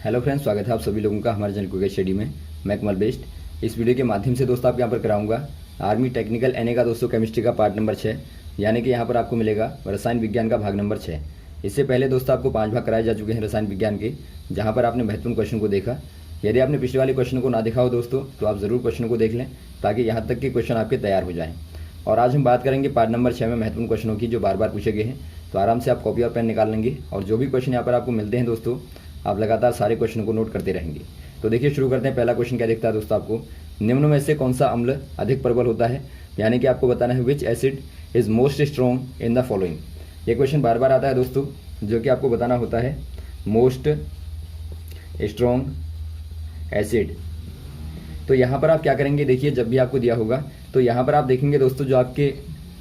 Hello friends, स्वागत है आप सभी लोगों का हमारे चैनल क्विक स्टडी में। मैं कमल बेस्ट। इस वीडियो के माध्यम से दोस्तों आपके यहाँ पर कराऊंगा आर्मी टेक्निकल एनए का दोस्तों केमिस्ट्री का पार्ट नंबर 6, यानी कि यहाँ पर आपको मिलेगा रसायन विज्ञान का भाग नंबर 6। इससे पहले दोस्तों आपको 5 भाग कराए जा चुके हैं रसायन विज्ञान के, जहाँ पर आपने महत्वपूर्ण क्वेश्चन को देखा। यदि आपने पिछले वाले क्वेश्चन को ना देखा हो दोस्तों, तो आप ज़रूर क्वेश्चन को देख लें ताकि यहाँ तक के क्वेश्चन आपके तैयार हो जाएँ। और आज हम बात करेंगे पार्ट नंबर 6 में महत्वपूर्ण क्वेश्चनों की, जो बार बार पूछे गए हैं। तो आराम से आप कॉपी और पेन निकाल लेंगे और जो भी क्वेश्चन यहाँ पर आपको मिलते हैं दोस्तों, आप लगातार सारे क्वेश्चन को नोट करते रहेंगे। तो देखिए शुरू करते हैं। पहला क्वेश्चन क्या दिखता है दोस्तों आपको, निम्न में से कौन सा अम्ल अधिक प्रबल होता है, यानी कि आपको बताना है विच acid is most strong in the following. ये क्वेश्चन बार बार आता है दोस्तों, जो कि आपको बताना होता है मोस्ट स्ट्रॉन्ग एसिड। तो यहाँ पर आप क्या करेंगे, देखिए जब भी आपको दिया होगा तो यहाँ पर आप देखेंगे दोस्तों जो आपके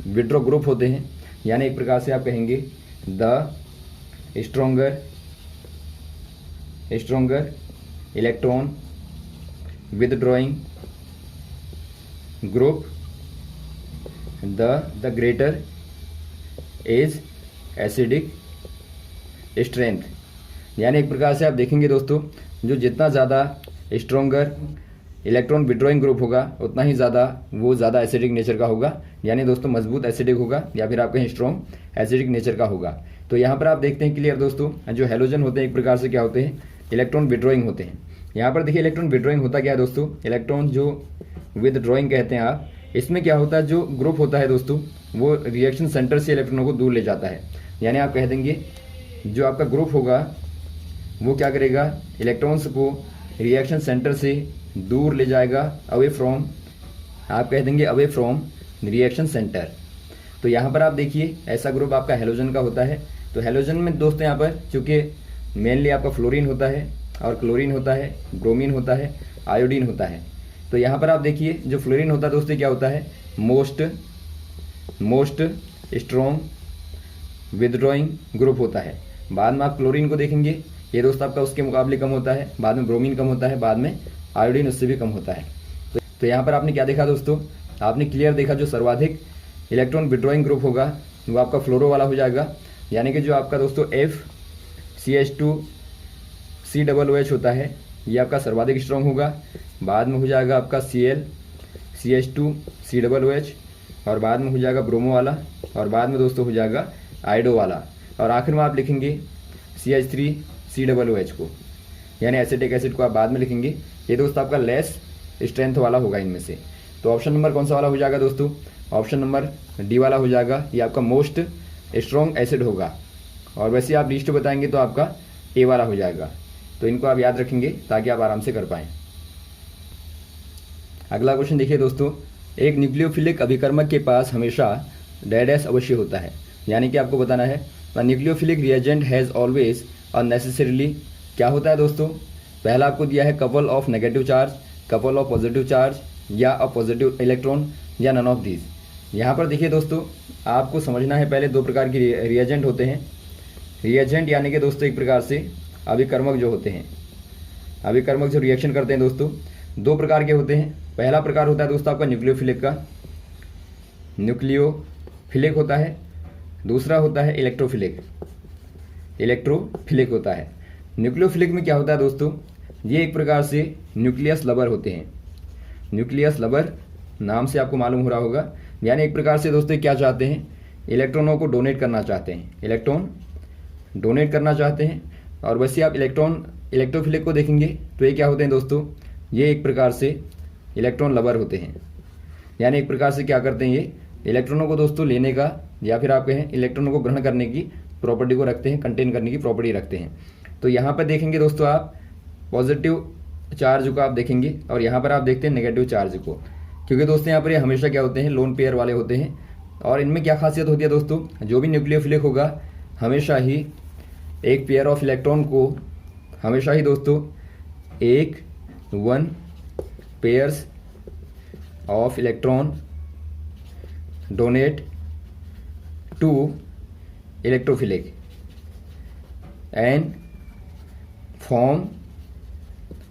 विड्रॉ ग्रुप होते हैं, यानी एक प्रकार से आप कहेंगे the stronger electron withdrawing group the greater is acidic strength. यानी एक प्रकार से आप देखेंगे दोस्तों, जो जितना ज़्यादा स्ट्रोंगर इलेक्ट्रॉन विड्रॉइंग ग्रुप होगा उतना ही ज़्यादा वो ज़्यादा एसिडिक नेचर का होगा, यानी दोस्तों मजबूत एसिडिक होगा या फिर आप कहें स्ट्रॉन्ग एसिडिक नेचर का होगा। तो यहाँ पर आप देखते हैं क्लियर दोस्तों, जो हेलोजन होते हैं एक प्रकार से क्या होते हैं, इलेक्ट्रॉन विड्रॉइंग होते हैं। यहाँ पर देखिए इलेक्ट्रॉन विड्रॉइंग होता क्या है दोस्तों, इलेक्ट्रॉन जो विदड्रॉइंग कहते हैं आप, इसमें क्या होता है, जो ग्रुप होता है दोस्तों वो रिएक्शन सेंटर से इलेक्ट्रॉनों को दूर ले जाता है। यानी आप कह देंगे जो आपका ग्रुप होगा वो क्या करेगा, इलेक्ट्रॉन्स को रिएक्शन सेंटर से दूर ले जाएगा, अवे फ्रॉम, आप कह देंगे अवे फ्रॉम रिएक्शन सेंटर। तो यहाँ पर आप देखिए ऐसा ग्रुप आपका हेलोजन का होता है। तो हेलोजन में दोस्तों यहाँ पर चूँकि मेनली आपका फ्लोरीन होता है और क्लोरीन होता है, ब्रोमीन होता है, आयोडीन होता है। तो यहाँ पर आप देखिए जो फ्लोरीन होता है दोस्तों क्या होता है, मोस्ट स्ट्रॉन्ग विदड्रॉइंग ग्रुप होता है। बाद में आप क्लोरीन को देखेंगे, ये दोस्त आपका उसके मुकाबले कम होता है, बाद में ब्रोमीन कम होता है, बाद में आयोडीन उससे भी कम होता है। तो यहाँ पर आपने क्या देखा दोस्तों, आपने क्लियर देखा जो सर्वाधिक इलेक्ट्रॉन विड्रॉइंग ग्रुप होगा वो आपका फ्लोरो वाला हो जाएगा। यानी कि जो आपका दोस्तों FCH2COOH होता है ये आपका सर्वाधिक स्ट्रॉन्ग होगा। बाद में हो जाएगा आपका ClCH2COOH, और बाद में हो जाएगा ब्रोमो वाला, और बाद में दोस्तों हो जाएगा आयोडो वाला, और आखिर में आप लिखेंगे CH3COOH को, यानी एसिटिक एसिड को आप बाद में लिखेंगे। ये दोस्तों आपका लेस स्ट्रेंथ वाला होगा इनमें से। तो ऑप्शन नंबर कौन सा वाला हो जाएगा दोस्तों, ऑप्शन नंबर डी वाला हो जाएगा, ये आपका मोस्ट स्ट्रॉन्ग एसिड होगा। और वैसे आप लिस्ट बताएंगे तो आपका ए वाला हो जाएगा। तो इनको आप याद रखेंगे ताकि आप आराम से कर पाएँ। अगला क्वेश्चन देखिए दोस्तों, एक न्यूक्लियोफिलिक अभिकर्मक के पास हमेशा डैश अवश्य होता है, यानी कि आपको बताना है nucleophilic reagent has always unnecessarily क्या होता है दोस्तों। पहला आपको दिया है couple of negative charge, couple of positive charge, या अ पॉजिटिव इलेक्ट्रॉन, या नन ऑफ दीज। यहाँ पर देखिए दोस्तों आपको समझना है पहले दो प्रकार के रिएजेंट होते हैं। रिएजेंट यानी कि दोस्तों एक प्रकार से अभिकर्मक जो होते हैं, अभिकर्मक जो रिएक्शन करते हैं दोस्तों दो प्रकार के होते हैं। पहला प्रकार होता है दोस्तों आपका न्यूक्लियोफिलिक का, न्यूक्लियोफिलिक होता है। दूसरा होता है इलेक्ट्रोफिलिक होता है। न्यूक्लियोफिलिक में क्या होता है दोस्तों, ये एक प्रकार से न्यूक्लियस लवर होते हैं। न्यूक्लियस लवर नाम से आपको मालूम हो रहा होगा, यानी एक प्रकार से दोस्तों क्या चाहते हैं, इलेक्ट्रॉनों को डोनेट करना चाहते हैं, इलेक्ट्रॉन डोनेट करना चाहते हैं। और वैसे आप इलेक्ट्रोफिलिक को देखेंगे तो ये क्या होते हैं दोस्तों, ये एक प्रकार से इलेक्ट्रॉन लवर होते हैं। यानी एक प्रकार से क्या करते हैं, ये इलेक्ट्रॉनों को दोस्तों लेने का या फिर आप कहें इलेक्ट्रॉनों को ग्रहण करने की प्रॉपर्टी को रखते हैं, कंटेन करने की प्रॉपर्टी रखते हैं। तो यहाँ पर देखेंगे दोस्तों आप पॉजिटिव चार्ज को आप देखेंगे, और यहाँ पर आप देखते हैं नेगेटिव चार्ज को, क्योंकि दोस्तों यहाँ पर ये हमेशा क्या होते हैं, लोन पेयर वाले होते हैं। और इनमें क्या खासियत होती है दोस्तों, जो भी न्यूक्लियोफिलिक होगा हमेशा ही एक पेयर ऑफ इलेक्ट्रॉन को, हमेशा ही दोस्तों एक 1 pairs of electron donate to electrophilic and form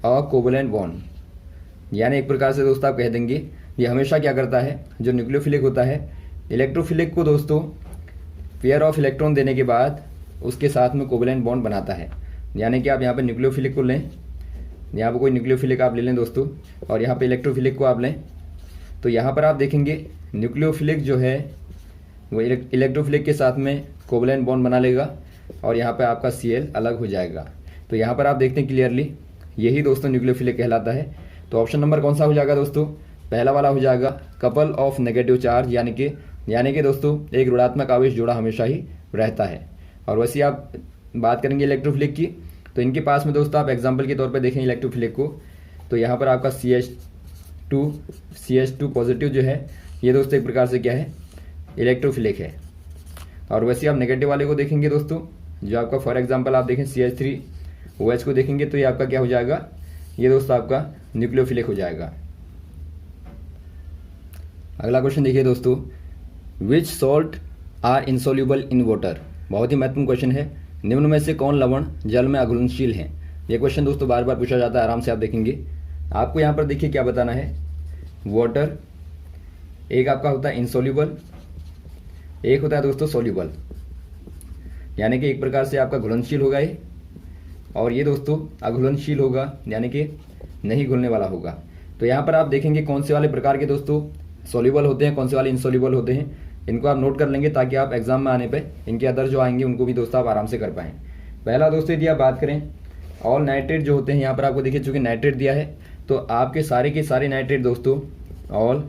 a covalent bond. यानी एक प्रकार से दोस्तों आप कह देंगे ये हमेशा क्या करता है, जो न्यूक्लियोफिलिक होता है इलेक्ट्रोफिलिक को दोस्तों पेयर ऑफ इलेक्ट्रॉन देने के बाद उसके साथ में कोवलेंट बॉन्ड बनाता है। यानी कि आप यहाँ पे न्यूक्लियोफिलिक को लें, यहाँ पे कोई न्यूक्लियोफिलिक आप ले लें दोस्तों, और यहाँ पे इलेक्ट्रोफिलिक को आप लें, तो यहाँ पर आप देखेंगे न्यूक्लियोफिलिक जो है वो इलेक्ट्रोफिलिक के साथ में कोवलेंट बॉन्ड बना लेगा और यहाँ पे आपका Cl अलग हो जाएगा। तो यहाँ पर आप देखते हैं क्लियरली, यही दोस्तों न्यूक्लियोफिलिक कहलाता है। तो ऑप्शन नंबर कौन सा हो जाएगा दोस्तों? पहला वाला हो जाएगा कपल ऑफ नेगेटिव चार्ज, यानी कि दोस्तों एक ऋणात्मक आवेश जुड़ा हमेशा ही रहता है। और वैसे आप बात करेंगे इलेक्ट्रोफिलिक की, तो इनके पास में दोस्तों आप एग्जाम्पल के तौर पर देखें इलेक्ट्रोफिलिक को, तो यहाँ पर आपका CH2 पॉजिटिव जो है ये दोस्तों एक प्रकार से क्या है, इलेक्ट्रोफिलिक है। और वैसे आप नेगेटिव वाले को देखेंगे दोस्तों, जो आपका फॉर एग्जांपल आप देखें CH3OH को देखेंगे, तो ये आपका क्या हो जाएगा, ये दोस्तों आपका न्यूक्लियोफिलिक हो जाएगा। अगला क्वेश्चन देखिए दोस्तों, which salt are insoluble in water. बहुत ही महत्वपूर्ण क्वेश्चन है। निम्न में से कौन लवण जल में अघुलनशील है। ये क्वेश्चन दोस्तों बार बार पूछा जाता है, आराम से आप देखेंगे। आपको यहाँ पर देखिए क्या बताना है, वाटर एक आपका होता है इनसॉल्युबल, एक होता है दोस्तों सॉल्युबल, यानी कि एक प्रकार से आपका घुलनशील होगा ये, और ये दोस्तों अघुलनशील होगा, यानी कि नहीं घुलने वाला होगा। तो यहाँ पर आप देखेंगे कौन से वाले प्रकार के दोस्तों सॉल्युबल होते हैं, कौन से वाले इनसॉल्युबल होते हैं, इनको आप नोट कर लेंगे ताकि आप एग्जाम में आने पे इनके अदर जो आएंगे उनको भी दोस्तों आप आराम से कर पाएँ। पहला दोस्तों यदि आप बात करें ऑल नाइट्रेट जो होते हैं, यहाँ पर आपको देखिए चूंकि नाइट्रेट दिया है तो आपके सारे के सारे नाइट्रेट दोस्तों, ऑल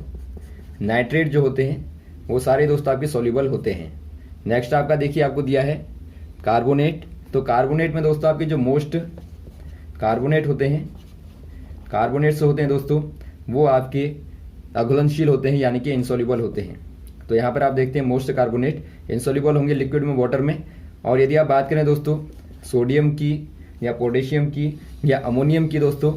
नाइट्रेट जो होते हैं वो सारे दोस्तों आपके सॉल्युबल होते हैं। नेक्स्ट आपका देखिए आपको दिया है कार्बोनेट, तो कार्बोनेट में दोस्तों आपके जो मोस्ट कार्बोनेट होते हैं, कार्बोनेट्स होते हैं दोस्तों वो आपके अघुलनशील होते हैं, यानी कि इनसॉल्युबल होते हैं। तो यहाँ पर आप देखते हैं मोस्ट कार्बोनेट इनसॉल्युबल होंगे लिक्विड में, वाटर में। और यदि आप बात करें दोस्तों सोडियम की या पोटेशियम की या अमोनियम की दोस्तों,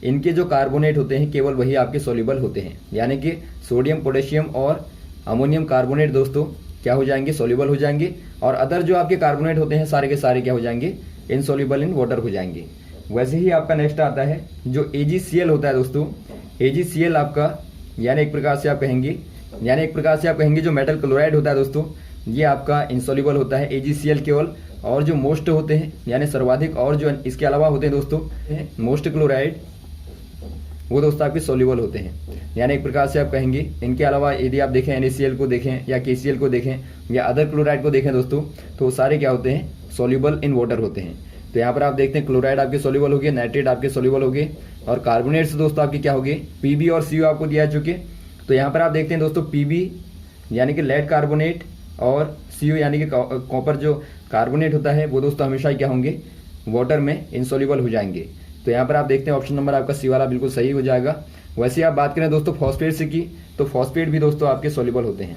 इनके जो कार्बोनेट होते हैं केवल वही आपके सॉल्युबल होते हैं, यानी कि सोडियम, पोटेशियम और अमोनियम कार्बोनेट दोस्तों क्या हो जाएंगे, सॉल्युबल हो जाएंगे। और अदर जो आपके कार्बोनेट होते हैं सारे के सारे क्या हो जाएंगे, इनसॉल्युबल इन वाटर हो जाएंगे। वैसे ही आपका नेक्स्ट आता है जो AgCl होता है दोस्तों, AgCl आपका यानी एक प्रकार से आप कहेंगे जो मेटल क्लोराइड होता है दोस्तों, ये आपका इनसॉल्युबल होता है AgCl केवल। और जो मोस्ट होते हैं यानी सर्वाधिक और जो इसके अलावा होते हैं दोस्तों मोस्ट क्लोराइड, वो दोस्तों आपके सॉल्युबल होते हैं। यानी एक प्रकार से आप कहेंगे इनके अलावा यदि आप देखें NaCl को देखें या KCl को देखें या अदर क्लोराइड को देखें दोस्तों, तो वो सारे क्या होते हैं, सॉल्युबल इन वाटर होते हैं। तो यहाँ पर आप देखते हैं क्लोराइड आपके सॉल्युबल हो गए, नाइट्रेट आपके सॉल्युबल हो गए, और कार्बोनेट्स दोस्तों आपके क्या हो गए, Pb और Cu आपको दिया चुके। तो यहाँ पर आप देखते हैं दोस्तों Pb यानी कि लेड कार्बोनेट और Cu यानी कि कॉपर जो कार्बोनेट होता है वो दोस्तों हमेशा क्या होंगे, वाटर में इनसॉल्युबल हो जाएंगे। तो यहाँ पर आप देखते हैं ऑप्शन नंबर आपका सी वाला बिल्कुल सही हो जाएगा। वैसे आप बात करें दोस्तों फॉस्फेट से की, तो फॉस्फेट भी दोस्तों आपके सॉल्युबल होते हैं।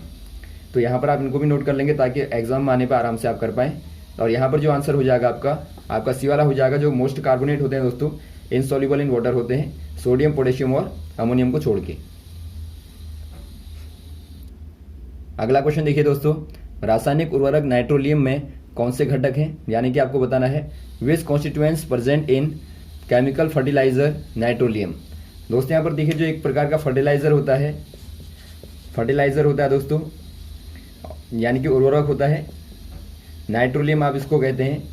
तो यहाँ पर आप इनको भी नोट कर लेंगे ताकि एग्जाम में आने पर आराम से आप कर पाएँ। और यहाँ पर जो आंसर हो जाएगा आपका सी वाला हो जाएगा। जो मोस्ट कार्बोनेट होते हैं दोस्तों इनसॉल्युबल इन वाटर होते हैं, सोडियम, पोटेशियम और अमोनियम को छोड़ के। अगला क्वेश्चन देखिए दोस्तों, रासायनिक उर्वरक नाइट्रोलियम में कौन से घटक हैं, यानी कि आपको बताना है which constituents present in chemical fertilizer nitrolim. दोस्तों यहाँ पर देखिए जो एक प्रकार का फर्टिलाइजर होता है दोस्तों, यानी कि उर्वरक होता है नाइट्रोलियम, आप इसको कहते हैं।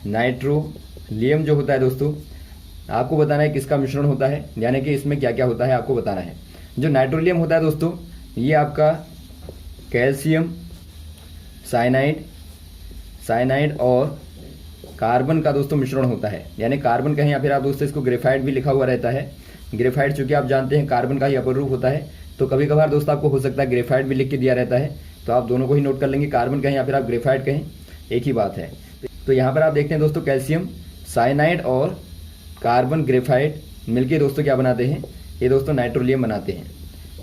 नाइट्रोलियम जो होता है दोस्तों, आपको बताना है किसका मिश्रण होता है, यानी कि इसमें क्या क्या होता है आपको बताना है। जो नाइट्रोलियम होता है दोस्तों, ये आपका कैल्शियम साइनाइड और कार्बन का दोस्तों मिश्रण होता है। यानी कार्बन कहें या फिर आप दोस्तों इसको ग्रेफाइट भी लिखा हुआ रहता है। ग्रेफाइट चूंकि आप जानते हैं कार्बन का ही अपर रूप होता है, तो कभी कभार दोस्तों आपको हो सकता है ग्रेफाइट भी लिख के दिया रहता है, तो आप दोनों को ही नोट कर लेंगे, कार्बन कहें या फिर आप ग्रेफाइट कहें एक ही बात है। तो यहाँ पर आप देखते हैं दोस्तों कैल्शियम साइनाइड और कार्बन ग्रेफाइट मिलके दोस्तों क्या बनाते हैं, ये दोस्तों नाइट्रोलियम बनाते हैं,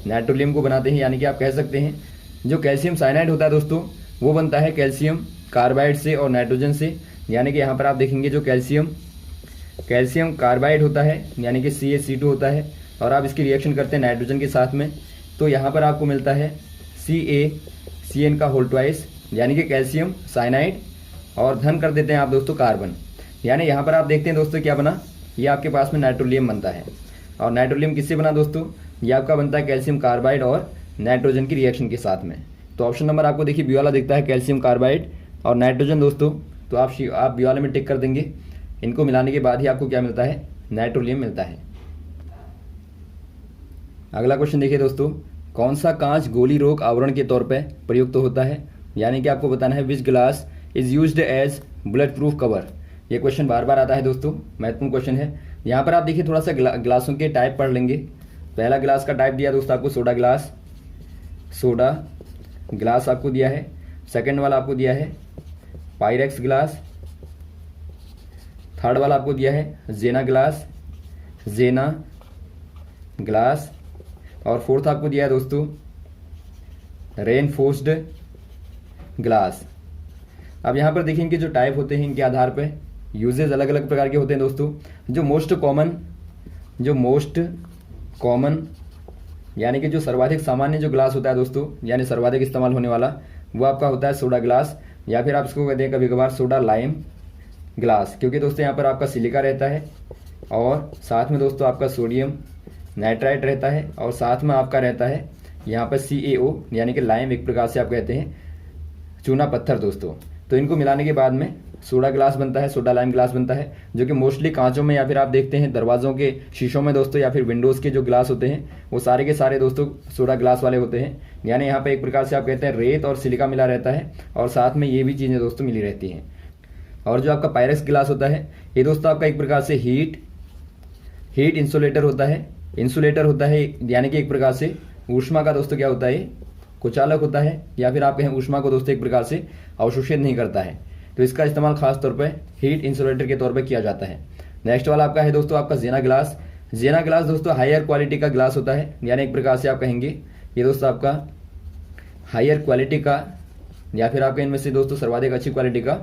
नाइट्रोलियम को बनाते हैं। यानी कि आप कह सकते हैं जो कैल्शियम साइनाइड होता है दोस्तों, वो बनता है कैल्शियम कार्बाइड से और नाइट्रोजन से। यानी कि यहाँ पर आप देखेंगे जो कैल्शियम कार्बाइड होता है यानी कि CaC2 होता है, और आप इसकी रिएक्शन करते हैं नाइट्रोजन के साथ में, तो यहाँ पर आपको मिलता है CaCN का होल ट्वाइस, यानी कि कैल्शियम साइनाइड, और धन कर देते हैं आप दोस्तों कार्बन। यानी यहाँ पर आप देखते हैं दोस्तों क्या बना, ये आपके पास में नाइट्रोलियम बनता है। और नाइट्रोलियम किससे बना दोस्तों, ये आपका बनता है कैल्शियम कार्बाइड और नाइट्रोजन की रिएक्शन के साथ में। तो ऑप्शन नंबर आपको देखिए बी वाला दिखता है कैल्शियम कार्बाइड और नाइट्रोजन दोस्तों, तो आप बी वाले में टिक कर देंगे। इनको मिलाने के बाद ही आपको क्या मिलता है, नाइट्रोलियम मिलता है। अगला क्वेश्चन देखिए दोस्तों, कौन सा कांच गोली रोक आवरण के तौर पर प्रयुक्त होता है, यानी कि आपको बताना है which glass is used as bulletproof cover. ये क्वेश्चन बार बार आता है दोस्तों, महत्वपूर्ण क्वेश्चन है। यहाँ पर आप देखिए थोड़ा सा ग्लासों के टाइप पढ़ लेंगे। पहला ग्लास का टाइप दिया दोस्तों आपको सोडा ग्लास, सोडा ग्लास आपको दिया है। सेकंड वाला आपको दिया है पायरेक्स ग्लास। थर्ड वाला आपको दिया है जेना ग्लास, जेना ग्लास। और फोर्थ आपको दिया है दोस्तों रेनफोर्स्ड ग्लास। अब यहाँ पर देखेंगे जो टाइप होते हैं इनके आधार पे यूजेज अलग अलग प्रकार के होते हैं दोस्तों। जो मोस्ट कॉमन यानी कि जो सर्वाधिक सामान्य जो ग्लास होता है दोस्तों, यानी सर्वाधिक इस्तेमाल होने वाला, वो आपका होता है सोडा ग्लास, या फिर आप इसको कहते हैं कभी कभार सोडा लाइम ग्लास, क्योंकि दोस्तों यहाँ पर आपका सिलिका रहता है और साथ में दोस्तों आपका सोडियम नाइट्राइट रहता है और साथ में आपका रहता है यहाँ पर CaO यानी कि लाइम, एक प्रकार से आप कहते हैं चूना पत्थर दोस्तों। तो इनको मिलाने के बाद में सोडा ग्लास बनता है, सोडा लाइम ग्लास बनता है, जो कि मोस्टली कांचों में या फिर आप देखते हैं दरवाजों के शीशों में दोस्तों, या फिर विंडोज़ के जो ग्लास होते हैं वो सारे के सारे दोस्तों सोडा ग्लास वाले होते हैं। यानी यहाँ पे एक प्रकार से आप कहते हैं रेत और सिलिका मिला रहता है और साथ में ये भी चीज़ें दोस्तों मिली रहती हैं। और जो आपका पायरेक्स ग्लास होता है ये दोस्तों आपका एक प्रकार से हीट इंसुलेटर होता है, यानी कि एक प्रकार से ऊष्मा का दोस्तों क्या होता है, कुचालक होता है, या फिर आप कहें ऊष्मा को दोस्तों एक प्रकार से अवशोषित नहीं करता है। तो इसका इस्तेमाल खास तौर पर हीट इंसुलेटर के तौर पर किया जाता है। नेक्स्ट वाला आपका है दोस्तों आपका जेना ग्लास। जेना ग्लास दोस्तों हायर क्वालिटी का ग्लास होता है, यानी एक प्रकार से आप कहेंगे ये दोस्तों आपका हायर क्वालिटी का या फिर आपके इनमें से दोस्तों सर्वाधिक अच्छी क्वालिटी का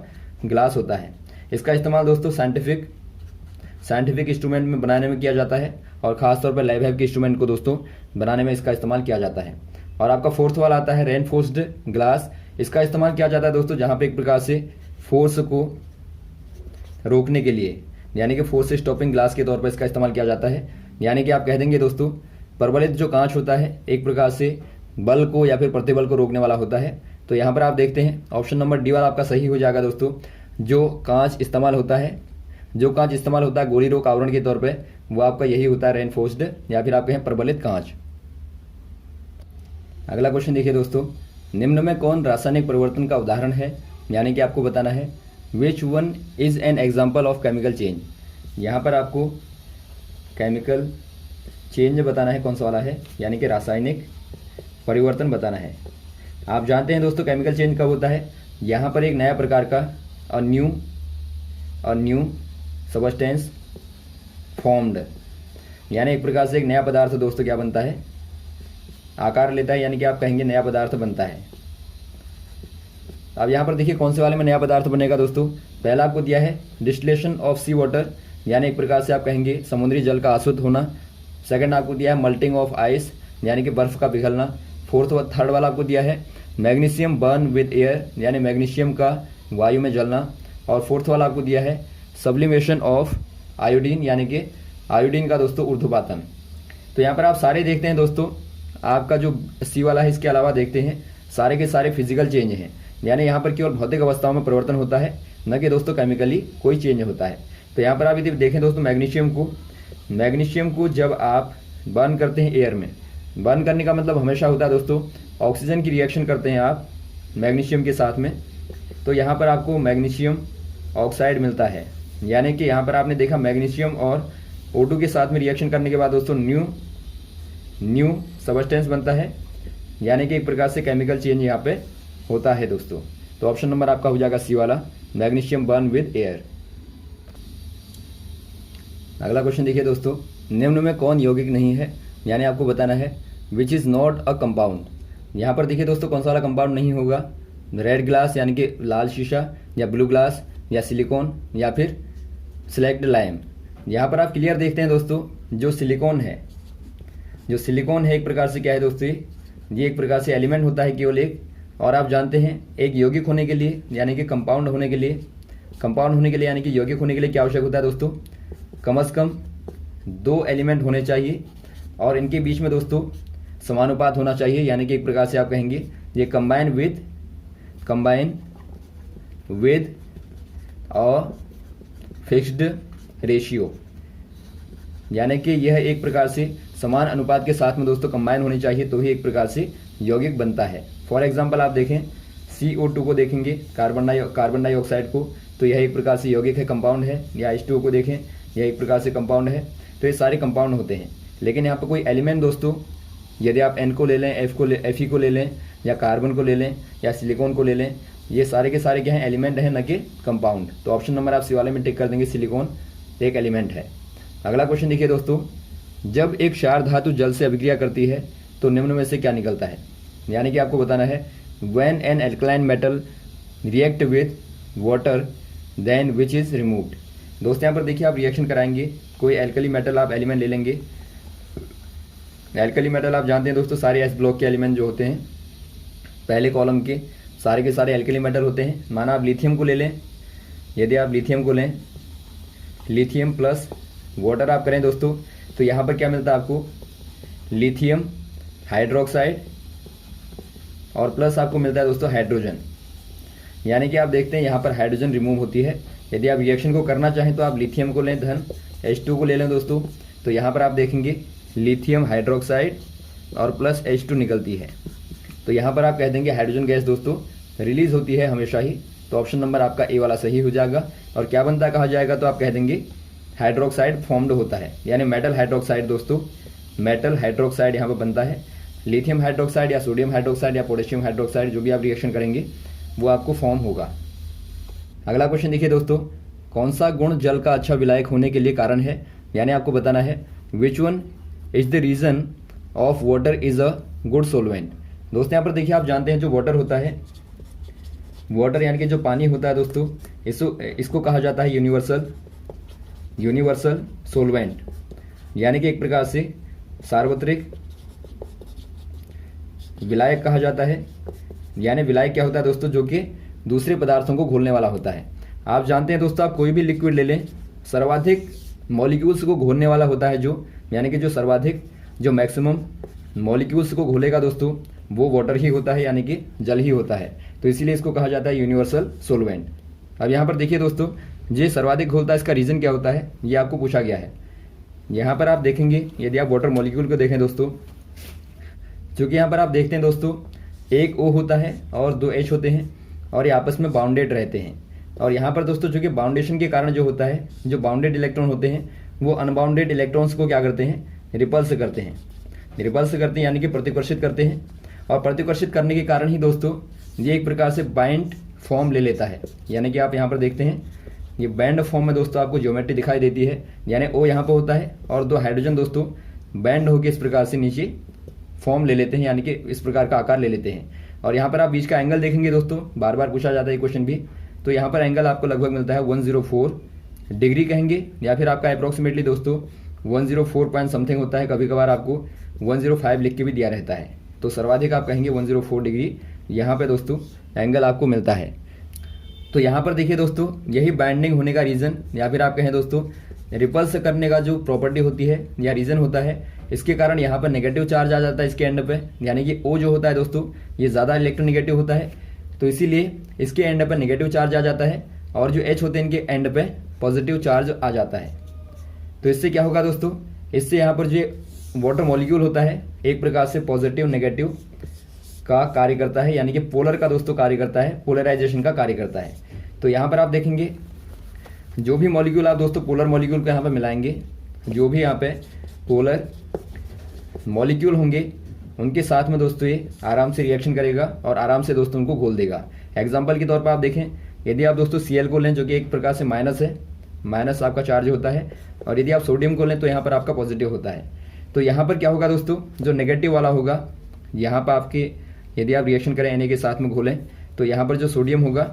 ग्लास होता है। इसका इस्तेमाल दोस्तों साइंटिफिक इंस्ट्रूमेंट में बनाने में किया जाता है और खासतौर पर लैब के इंस्ट्रूमेंट को दोस्तों बनाने में इसका इस्तेमाल किया जाता है। और आपका फोर्थ वाला आता है रेनफोर्स्ड ग्लास। इसका इस्तेमाल किया जाता है दोस्तों जहाँ पे एक प्रकार से फोर्स को रोकने के लिए, यानी कि फोर्स स्टॉपिंग ग्लास के तौर पर इसका इस्तेमाल किया जाता है। यानी कि आप कह देंगे दोस्तों प्रबलित जो कांच होता है एक प्रकार से बल को या फिर प्रतिबल को रोकने वाला होता है। तो यहाँ पर आप देखते हैं ऑप्शन नंबर डी वाला आपका सही हो जाएगा दोस्तों। जो कांच इस्तेमाल होता है गोली रोक आवरण के तौर पे, वो आपका यही होता है रेनफोर्स्ड या फिर आप कहें प्रबलित कांच। अगला क्वेश्चन देखिए दोस्तों, निम्न में कौन रासायनिक परिवर्तन का उदाहरण है, यानी कि आपको बताना है which one is an example of chemical change. यहाँ पर आपको केमिकल चेंज बताना है कौन सा वाला है, यानी कि रासायनिक परिवर्तन बताना है। आप जानते हैं दोस्तों केमिकल चेंज कब होता है, यहाँ पर एक नया प्रकार का न्यू सबस्टेंस फॉर्म्ड, यानी एक प्रकार से एक नया पदार्थ दोस्तों क्या बनता है, आकार लेता है, यानी कि आप कहेंगे नया पदार्थ बनता है। अब यहाँ पर देखिए कौन से वाले में नया पदार्थ बनेगा दोस्तों। पहला आपको दिया है डिस्टिलेशन ऑफ सी वाटर, यानी एक प्रकार से आप कहेंगे समुद्री जल का अशुद्ध होना। सेकंड आपको दिया है मल्टिंग ऑफ आइस, यानी कि बर्फ का पिघलना। थर्ड वाला आपको दिया है मैग्नीशियम बर्न विद एयर, यानी मैग्नीशियम का वायु में जलना। और फोर्थ वाला आपको दिया है सब्लिमेशन ऑफ आयोडीन, यानी कि आयोडीन का दोस्तों ऊर्ध्वपातन। तो यहाँ पर आप सारे देखते हैं दोस्तों, आपका जो सी वाला है इसके अलावा देखते हैं सारे के सारे फिजिकल चेंज हैं, यानी यहाँ पर केवल भौतिक अवस्थाओं में परिवर्तन होता है, न कि दोस्तों केमिकली कोई चेंज होता है। तो यहाँ पर आप यदि देखें दोस्तों मैग्नीशियम को जब आप बर्न करते हैं एयर में, बर्न करने का मतलब हमेशा होता है दोस्तों ऑक्सीजन की रिएक्शन करते हैं आप मैग्नीशियम के साथ में, तो यहाँ पर आपको मैग्नीशियम ऑक्साइड मिलता है। यानी कि यहाँ पर आपने देखा मैग्नीशियम और O2 के साथ में रिएक्शन करने के बाद दोस्तों न्यू सबस्टेंस बनता है, यानी कि एक प्रकार से केमिकल चेंज यहाँ पे होता है दोस्तों। तो ऑप्शन नंबर आपका हो जाएगा सी वाला, मैग्नीशियम बर्न विद एयर। अगला क्वेश्चन देखिए दोस्तों, निम्न में कौन यौगिक नहीं है, यानी आपको बताना है which is not a compound. यहाँ पर देखिए दोस्तों कौन सा वाला कंपाउंड नहीं होगा, रेड ग्लास यानी कि लाल शीशा, या ब्लू ग्लास, या सिलिकॉन, या फिर स्लैक्ड लाइम। यहाँ पर आप क्लियर देखते हैं दोस्तों जो सिलिकॉन है एक प्रकार से क्या है दोस्तों, ये एक प्रकार से एलिमेंट होता है केवल एक। और आप जानते हैं एक यौगिक होने के लिए यानी कि कंपाउंड होने के लिए यानी कि यौगिक होने के लिए क्या आवश्यक होता है दोस्तों, कम से कम 2 एलिमेंट होने चाहिए और इनके बीच में दोस्तों समानुपात होना चाहिए, यानी कि एक प्रकार से आप कहेंगे ये कंबाइन विद और फिक्स्ड रेशियो, यानी कि यह एक प्रकार से समान अनुपात के साथ में दोस्तों कंबाइन होनी चाहिए तो ही एक प्रकार से यौगिक बनता है। फॉर एग्जांपल आप देखें CO2 को देखेंगे, कार्बन डाइऑक्साइड को, तो यह एक प्रकार से यौगिक है, कंपाउंड है। या H2O को देखें, यह एक प्रकार से कंपाउंड है। तो ये सारे कंपाउंड होते हैं। लेकिन यहाँ पर कोई एलिमेंट दोस्तों, यदि आप N को ले लें, Fe को ले लें, या कार्बन को ले लें, या सिलिकॉन को ले लें, ये सारे के सारे क्या हैं, एलिमेंट हैं, न कि कंपाउंड। तो ऑप्शन नंबर आप सी वाले में टिक कर देंगे, सिलिकॉन एक एलिमेंट है। अगला क्वेश्चन देखिए दोस्तों, जब एक क्षार धातु जल से अभिक्रिया करती है तो निम्न में से क्या निकलता है। यानी कि आपको बताना है when an alkaline metal react with water then which is removed. दोस्तों यहाँ पर देखिए आप रिएक्शन कराएंगे, कोई एल्कली मेटल आप एलिमेंट ले लेंगे। एल्कली मेटल आप जानते हैं दोस्तों, सारे एस ब्लॉक के एलिमेंट जो होते हैं पहले कॉलम के सारे एल्कली मेटल होते हैं। माना आप लिथियम को ले लें, यदि आप लिथियम को लें, लिथियम प्लस वाटर आप करें दोस्तों, तो यहाँ पर क्या मिलता है आपको, लिथियम हाइड्रोक्साइड और प्लस आपको मिलता है दोस्तों हाइड्रोजन। यानी कि आप देखते हैं यहाँ पर हाइड्रोजन रिमूव होती है। यदि आप रिएक्शन को करना चाहें तो आप लिथियम को लें धन H2 को ले लें दोस्तों, तो यहाँ पर आप देखेंगे लिथियम हाइड्रोक्साइड और प्लस H2 निकलती है। तो यहाँ पर आप कह देंगे हाइड्रोजन गैस दोस्तों रिलीज होती है हमेशा ही। तो ऑप्शन नंबर आपका ए वाला सही हो जाएगा। और क्या बनता कहा जाएगा, तो आप कह देंगे हाइड्रोक्साइड फॉर्म्ड होता है, यानी मेटल हाइड्रोक्साइड दोस्तों, मेटल हाइड्रोक्साइड यहाँ पर बनता है। लिथियम हाइड्रोक्साइड या सोडियम हाइड्रोक्साइड या पोटेशियम हाइड्रोक्साइड जो भी आप रिएक्शन करेंगे वो आपको फॉर्म होगा। अगला क्वेश्चन देखिए दोस्तों, कौन सा गुण जल का अच्छा विलायक होने के लिए कारण है। यानी आपको बताना है which one is the reason of water is a good solvent. दोस्तों यहाँ पर देखिए आप जानते हैं जो वाटर होता है, वाटर यानी कि जो पानी होता है दोस्तों, इसको कहा जाता है यूनिवर्सल सोलवेंट, यानी कि एक प्रकार से सार्वत्रिक विलायक कहा जाता है। यानी विलायक क्या होता है दोस्तों, जो कि दूसरे पदार्थों को घोलने वाला होता है। आप जानते हैं दोस्तों, आप कोई भी लिक्विड ले लें, सर्वाधिक मॉलिक्यूल्स को घोलने वाला होता है जो, यानी कि जो सर्वाधिक जो मैक्सिमम मॉलिक्यूल्स को घोलेगा दोस्तों वो वाटर ही होता है, यानी कि जल ही होता है। तो इसीलिए इसको कहा जाता है यूनिवर्सल सोलवेंट। अब यहाँ पर देखिए दोस्तों, ये सर्वाधिक घोलता है, इसका रीज़न क्या होता है ये आपको पूछा गया है। यहाँ पर आप देखेंगे, यदि आप वाटर मॉलिक्यूल को देखें दोस्तों, चूँकि यहाँ पर आप देखते हैं दोस्तों एक O होता है और 2 H होते हैं और ये आपस में बाउंडेड रहते हैं। और यहाँ पर दोस्तों चूँकि बाउंडेशन के कारण जो होता है, जो बाउंडेड इलेक्ट्रॉन होते हैं वो अनबाउंडेड इलेक्ट्रॉन्स को क्या करते हैं, रिपल्स करते हैं यानी कि प्रतिकर्षित करते हैं। और प्रतिकर्षित करने के कारण ही दोस्तों ये एक प्रकार से बाइंड फॉर्म ले लेता है। यानी कि आप यहाँ पर देखते हैं ये बैंड फॉर्म में दोस्तों आपको ज्योमेट्री दिखाई देती है, यानी O यहाँ पर होता है और 2 हाइड्रोजन दोस्तों बैंड होकर इस प्रकार से नीचे फॉर्म ले लेते हैं, यानी कि इस प्रकार का आकार ले लेते हैं। और यहाँ पर आप बीच का एंगल देखेंगे दोस्तों, बार बार पूछा जाता है ये क्वेश्चन भी, तो यहाँ पर एंगल आपको लगभग मिलता है 104 डिग्री कहेंगे, या फिर आपका अप्रॉक्सीमेटली दोस्तों 104 पॉइंट समथिंग होता है। कभी कभार आपको 105 लिख के भी दिया रहता है, तो सर्वाधिक आप कहेंगे 104 डिग्री यहाँ पे दोस्तों एंगल आपको मिलता है। तो यहाँ पर देखिए दोस्तों यही बाइंडिंग होने का रीज़न, या फिर आप कहें दोस्तों रिपल्स करने का जो प्रॉपर्टी होती है या रीज़न होता है, इसके कारण यहाँ पर नेगेटिव चार्ज आ जाता है इसके एंड पे। यानी कि O जो होता है दोस्तों ये ज़्यादा इलेक्ट्रोनेगेटिव होता है, तो इसीलिए इसके एंड पर नेगेटिव चार्ज आ जाता है, और जो H होते हैं इनके एंड पे पॉजिटिव चार्ज आ जाता है। तो इससे क्या होगा दोस्तों, इससे यहाँ पर जो वाटर मॉलिक्यूल होता है एक प्रकार से पॉजिटिव नेगेटिव का कार्य करता है, यानी कि पोलर का दोस्तों कार्य करता है, पोलराइजेशन का कार्य करता है। तो यहाँ पर आप देखेंगे जो भी मॉलिक्यूल आप दोस्तों पोलर मॉलिक्यूल को यहाँ पर मिलाएंगे, जो भी यहाँ पे पोलर मॉलिक्यूल होंगे उनके साथ में दोस्तों ये आराम से रिएक्शन करेगा और आराम से दोस्तों उनको घोल देगा। एग्जाम्पल के तौर पर आप देखें, यदि आप दोस्तों Cl को लें जो कि एक प्रकार से माइनस है, माइनस आपका चार्ज होता है, और यदि आप सोडियम को लें तो यहाँ पर आपका पॉजिटिव होता है। तो यहाँ पर क्या होगा दोस्तों, जो नेगेटिव वाला होगा यहाँ पर आपके, यदि आप रिएक्शन करें Na के साथ में घोलें तो यहाँ पर जो सोडियम होगा,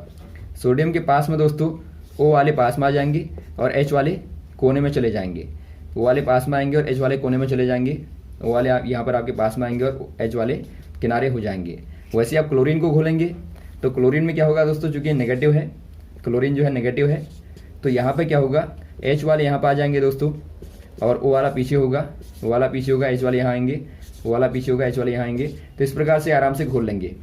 सोडियम के पास में दोस्तों O वाले पास में आ जाएंगे और H वाले कोने में चले जाएंगे। O वाले पास में आएंगे और H वाले कोने में चले जाएंगे, O वाले यहाँ पर आपके पास में आएंगे और H वाले किनारे हो जाएंगे। वैसे आप क्लोरीन को घोलेंगे तो क्लोरीन में क्या होगा दोस्तों, चूँकि नेगेटिव है, क्लोरीन जो है नेगेटिव है, तो यहाँ पर क्या होगा, H वाले यहाँ पर आ जाएंगे दोस्तों और O वाला पीछे होगा, O वाला पीछे होगा, H वाले यहाँ आएंगे, O वाला पीछे होगा, H वाले यहाँ आएंगे। तो इस प्रकार से आराम से घोल लेंगे।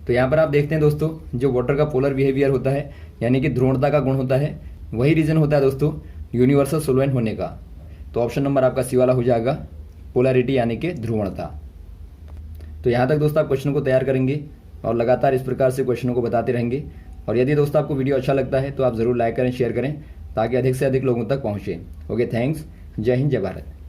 तो यहाँ पर आप देखते हैं दोस्तों जो वाटर का पोलर बिहेवियर होता है, यानी कि ध्रुवणता का गुण होता है, वही रीज़न होता है दोस्तों यूनिवर्सल सोलवेंट होने का। तो ऑप्शन नंबर आपका सी वाला हो जाएगा, पोलैरिटी यानी कि ध्रुवणता। तो यहाँ तक दोस्तों आप क्वेश्चन को तैयार करेंगे और लगातार इस प्रकार से क्वेश्चनों को बताते रहेंगे। और यदि दोस्तों आपको वीडियो अच्छा लगता है तो आप ज़रूर लाइक करें, शेयर करें, ताकि अधिक से अधिक लोगों तक पहुँचे। Okay, thanks. जय हिंद, जय भारत।